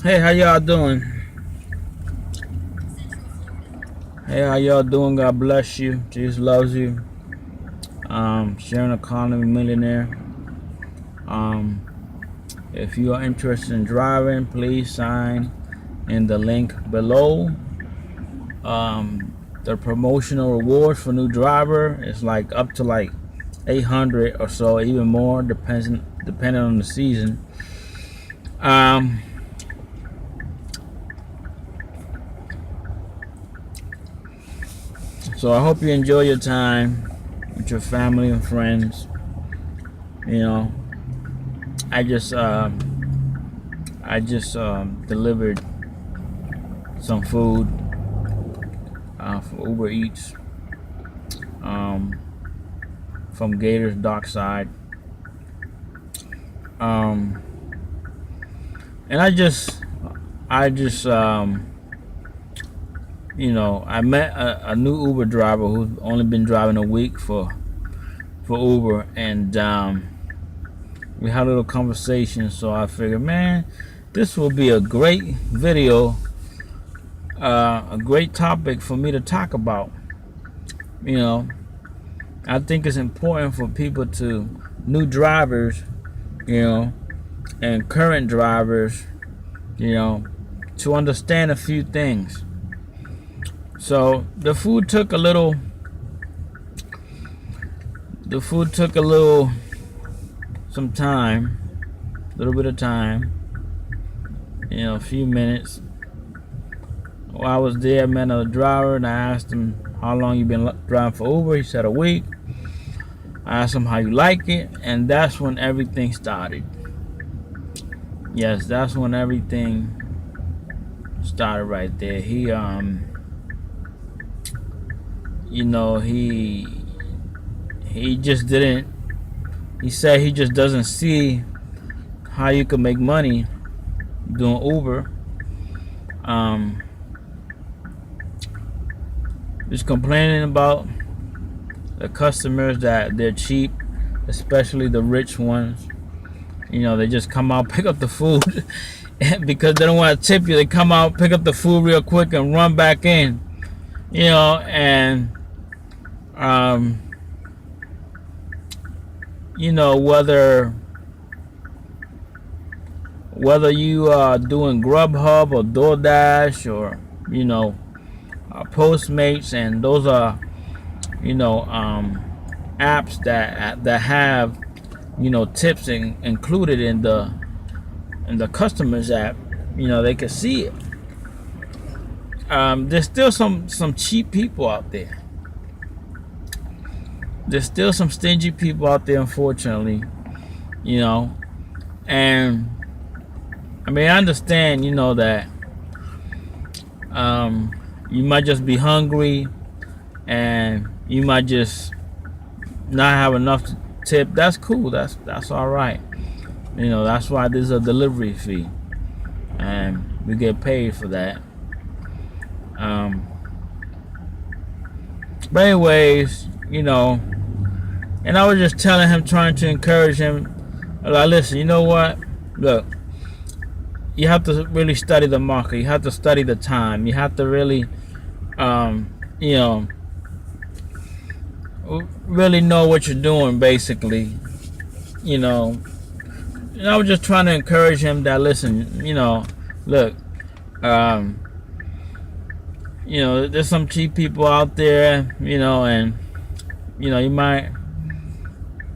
Hey, how y'all doing? Hey, how y'all doing? God bless you. Jesus loves you. Sharon Economy Millionaire. Um, if you are interested in driving, please sign in the link below. The promotional reward for new driver is like up to like 800 or so, even more, depending on the season. Um, so I hope you enjoy your time with your family and friends. You know, I just delivered some food for Uber Eats um, from Gators Dockside, um, and I met a new Uber driver who's only been driving a week for Uber, and we had a little conversation. So I figured, man, this will be a great video, a great topic for me to talk about. You know, I think it's important for people new drivers, you know, and current drivers, you know, to understand a few things. So the food took a little some time, a little bit of time, you know, a few minutes. While I was there, I met another driver and I asked him, how long you been driving for Uber? He said a week. I asked him how you like it, and that's when everything started. Yes, that's when everything started right there. He just didn't. He said he just doesn't see how you can make money doing Uber. Just complaining about the customers that they're cheap, especially the rich ones. You know, they just come out, pick up the food because they don't want to tip you. They come out, pick up the food real quick and run back in. You know, and you know, whether you are doing Grubhub or DoorDash or, you know, Postmates, and those are, you know, apps that have, you know, tips included in the customers app. You know, they can see it. There's still some cheap people out there. There's still some stingy people out there, unfortunately. You know, and I mean, I understand, you know, that you might just be hungry and you might just not have enough to tip. That's cool. That's all right. You know, that's why there's a delivery fee, and we get paid for that. But anyways, you know, and I was just telling him, trying to encourage him, like, listen, you know what? Look, you have to really study the market. You have to study the time. You have to really, you know, really know what you're doing, basically. You know, and I was just trying to encourage him that, listen, you know, look, you know, there's some cheap people out there, you know, and, you know,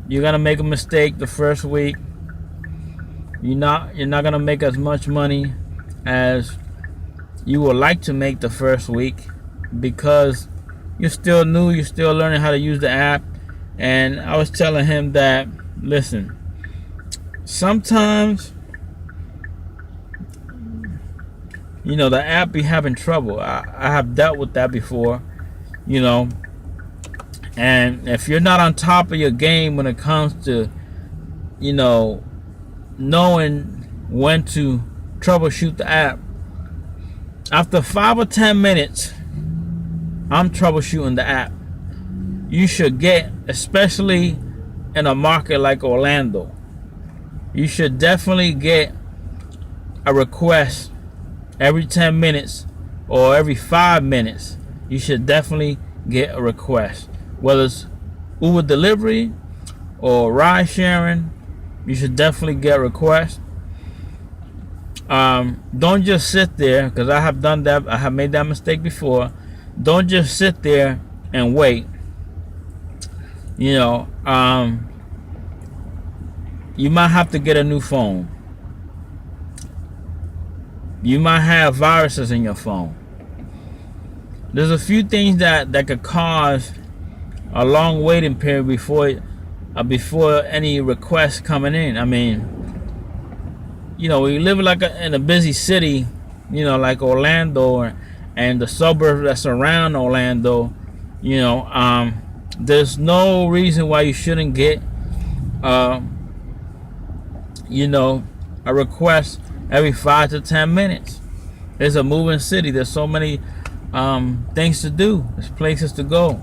you're gonna make a mistake the first week. You're not gonna make as much money as you would like to make the first week, because you're still new, you're still learning how to use the app. And I was telling him that, listen, sometimes, you know, the app be having trouble. I have dealt with that before, you know. And if you're not on top of your game when it comes to, you know, knowing when to troubleshoot the app, after 5 or 10 minutes, I'm troubleshooting the app. You should get, especially in a market like Orlando, you should definitely get a request every 10 minutes or every 5 minutes, you should definitely get a request. Whether it's Uber delivery or ride sharing, you should definitely get requests. Don't just sit there, because I have done that. I have made that mistake before. Don't just sit there and wait. You know, you might have to get a new phone. You might have viruses in your phone. There's a few things that could cause a long waiting period before any requests coming in. I mean, you know, we live like in a busy city, you know, like Orlando and the suburbs that surround Orlando. You know, there's no reason why you shouldn't get, you know, a request every 5 to 10 minutes. It's a moving city. There's so many things to do. There's places to go.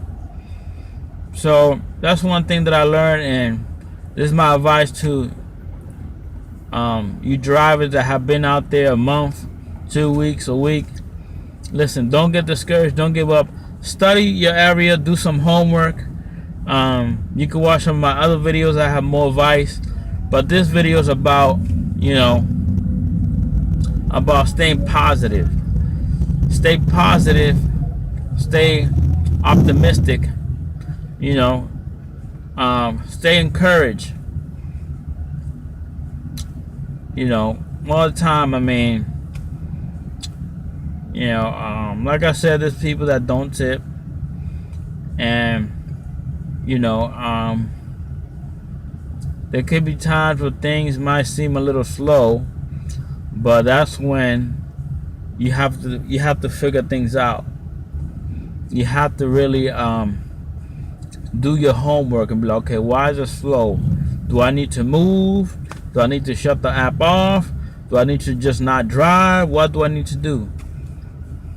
So that's one thing that I learned, and this is my advice to you drivers that have been out there a month, 2 weeks, a week. Listen, don't get discouraged. Don't give up. Study your area. Do some homework. You can watch some of my other videos. I have more advice, but this video is about, you know, about staying positive. Stay positive. Stay optimistic. You know, stay encouraged. You know, all the time. I mean, you know, like I said, there's people that don't tip, and you know, there could be times where things might seem a little slow, but that's when you have to figure things out. You have to really do your homework and be like, okay, why is it slow? Do I need to move? Do I need to shut the app off? Do I need to just not drive? What do I need to do?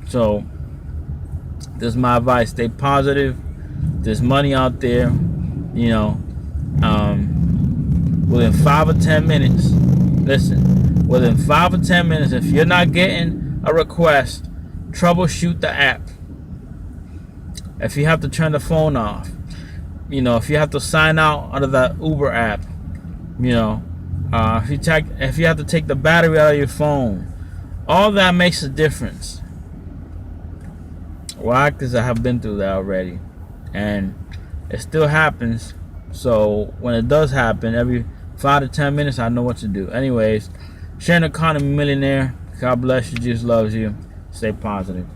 So this is my advice. Stay positive. There's money out there. You know, within 5 or 10 minutes, listen, within 5 or 10 minutes, if you're not getting a request, troubleshoot the app. If you have to turn the phone off, you know, if you have to sign out of the Uber app, you know, if you have to take the battery out of your phone, all that makes a difference. Why? Because I have been through that already, and it still happens. So when it does happen, every 5 to 10 minutes, I know what to do. Anyways, Sharing Economy Millionaire. God bless you. Jesus loves you. Stay positive.